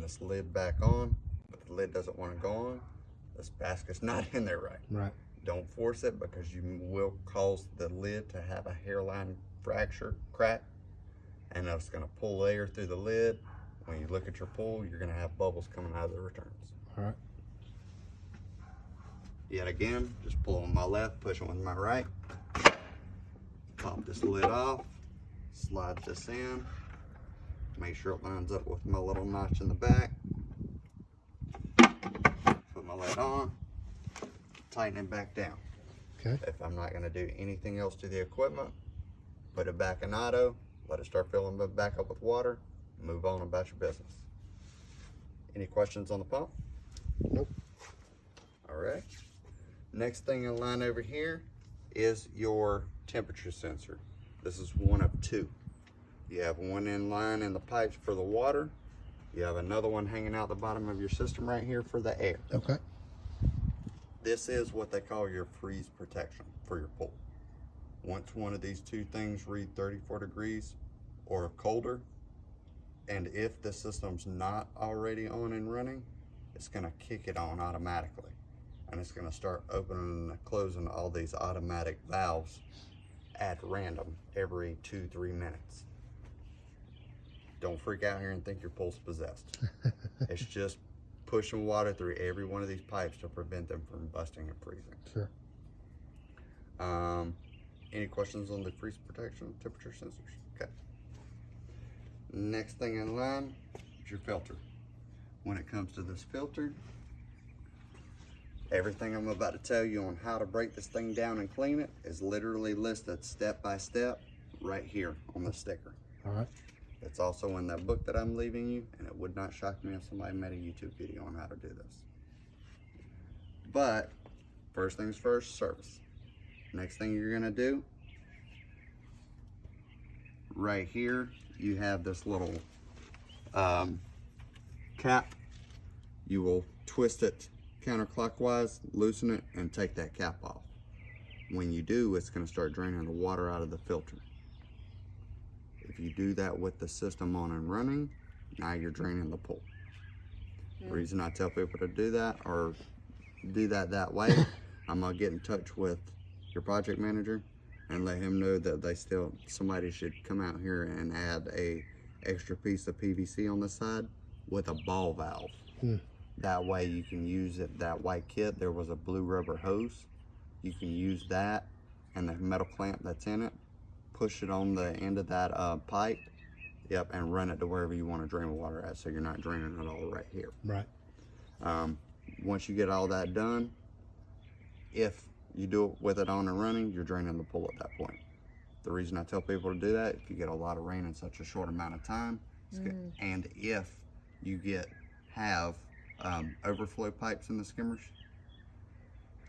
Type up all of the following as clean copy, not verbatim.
this lid back on, but the lid doesn't want to go on, this basket's not in there right. Right. Don't force it because you will cause the lid to have a hairline fracture, crack, and that's going to pull air through the lid. When you look at your pool, you're going to have bubbles coming out of the returns. All right. Yet again, just pull on my left, push on with my right. Pop this lid off, slide this in, make sure it lines up with my little notch in the back. Put my lid on, tighten it back down. Okay. If I'm not going to do anything else to the equipment, put it back in auto, let it start filling it back up with water, move on about your business. Any questions on the pump? Nope. All right. Next thing in line over here is your temperature sensor. This is one of two. You have one in line in the pipes for the water. You have another one hanging out the bottom of your system right here for the air. Okay. This is what they call your freeze protection for your pool. Once one of these two things read 34 degrees or colder, and if the system's not already on and running, it's gonna kick it on automatically. And it's gonna start opening and closing all these automatic valves at random every 2-3 minutes. Don't freak out here and think your pool's possessed. It's just pushing water through every one of these pipes to prevent them from busting and freezing. Sure. Any questions on the freeze protection temperature sensors? Okay. Next thing in line is your filter. When it comes to this filter, everything I'm about to tell you on how to break this thing down and clean it is literally listed step by step right here on the sticker. All right. It's also in that book that I'm leaving you, and it would not shock me if somebody made a YouTube video on how to do this. But first things first, service. Next thing you're gonna do, right here, you have this little cap. You will twist it counterclockwise, loosen it, and take that cap off. When you do, it's gonna start draining the water out of the filter. If you do that with the system on and running, now you're draining the pool. The reason I tell people to do that or do that way, I'm gonna get in touch with your project manager and let him know that somebody should come out here and add a extra piece of PVC on the side with a ball valve. That way you can use it, that white kit, there was a blue rubber hose. You can use that and the metal clamp that's in it, push it on the end of that pipe, and run it to wherever you want to drain water at, so you're not draining it all right here. Right. Once you get all that done, if you do it with it on and running, you're draining the pool at that point. The reason I tell people to do that, if you get a lot of rain in such a short amount of time, and if you have overflow pipes in the skimmers,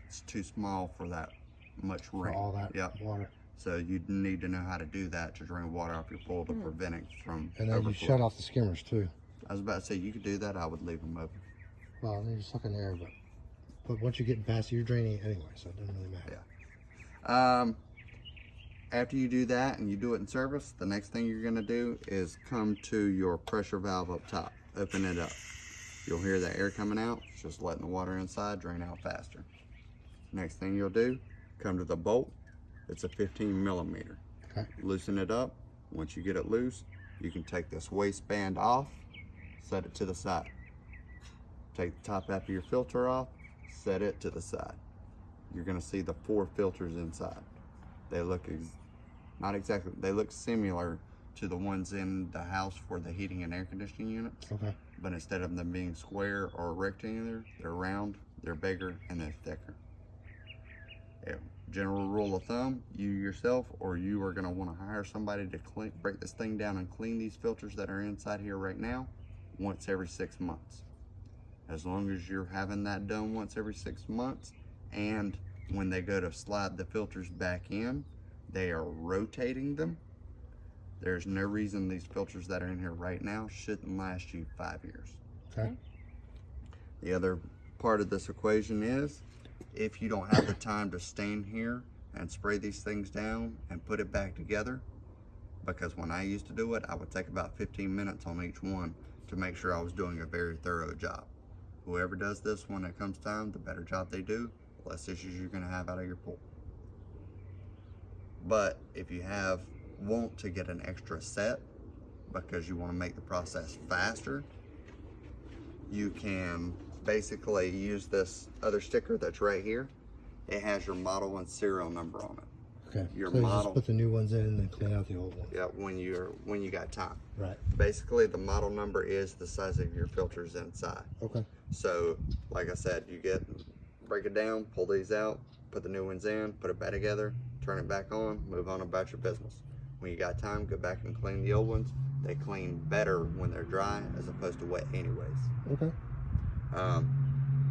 it's too small for that much rain. For all that water. So you need to know how to do that to drain water off your pool to prevent it from And then overflow. you shut off the skimmers too. I was about to say, you could do that, I would leave them open. Well, they're just sucking air, but once you're getting past it, you're draining it anyway, so it doesn't really matter. Yeah. After you do that and you do it in service, the next thing you're gonna do is come to your pressure valve up top. Open it up. You'll hear the air coming out, it's just letting the water inside drain out faster. Next thing you'll do, come to the bolt. It's a 15 millimeter. Okay. Loosen it up. Once you get it loose, you can take this waistband off, set it to the side. Take the top half of your filter off, set it to the side. You're gonna see the 4 filters inside. They look they look similar to the ones in the house for the heating and air conditioning units. Okay. But instead of them being square or rectangular, they're round, they're bigger, and they're thicker. Yeah. General rule of thumb, you yourself or you are gonna wanna hire somebody to break this thing down and clean these filters that are inside here right now once every 6 months. As long as you're having that done once every 6 months, and when they go to slide the filters back in, they are rotating them. There's no reason these filters that are in here right now shouldn't last you 5 years. Okay. The other part of this equation is, if you don't have the time to stand here and spray these things down and put it back together, because when I used to do it, I would take about 15 minutes on each one to make sure I was doing a very thorough job. Whoever does this when it comes time, the better job they do, the less issues you're going to have out of your pool. But if you want to get an extra set because you want to make the process faster, you can basically use this other sticker that's right here. It has your model and serial number on it. Okay. Your so you model. just put the new ones in and then clean out the old ones. Yeah, when you got time. Right. Basically, the model number is the size of your filters inside. Okay. So, like I said, break it down, pull these out, put the new ones in, put it back together, turn it back on, move on about your business. When you got time, go back and clean the old ones. They clean better when they're dry as opposed to wet anyways. Okay.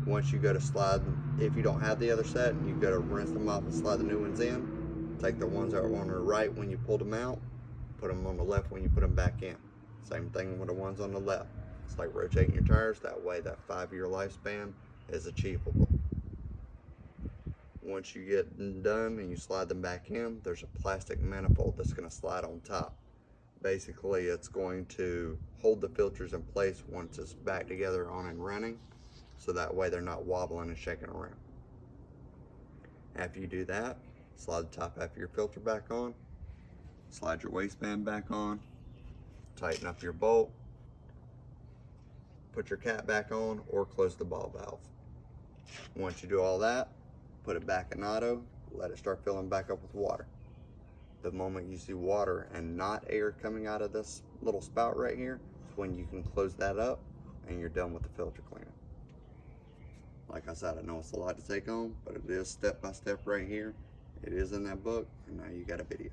Once you go to slide, if you don't have the other set, you go to rinse them off and slide the new ones in. Take the ones that were on the right when you pulled them out, put them on the left when you put them back in. Same thing with the ones on the left. It's like rotating your tires, that way that 5-year lifespan is achievable. Once you get done and you slide them back in, there's a plastic manifold that's going to slide on top. Basically, it's going to hold the filters in place once it's back together on and running, so that way they're not wobbling and shaking around. After you do that, slide the top half of your filter back on, slide your waistband back on, tighten up your bolt, put your cap back on, or close the ball valve. Once you do all that, put it back in auto, let it start filling back up with water. The moment you see water and not air coming out of this little spout right here, is when you can close that up and you're done with the filter cleaning. Like I said, I know it's a lot to take on, but it is step by step right here. It is in that book, and now you got a video.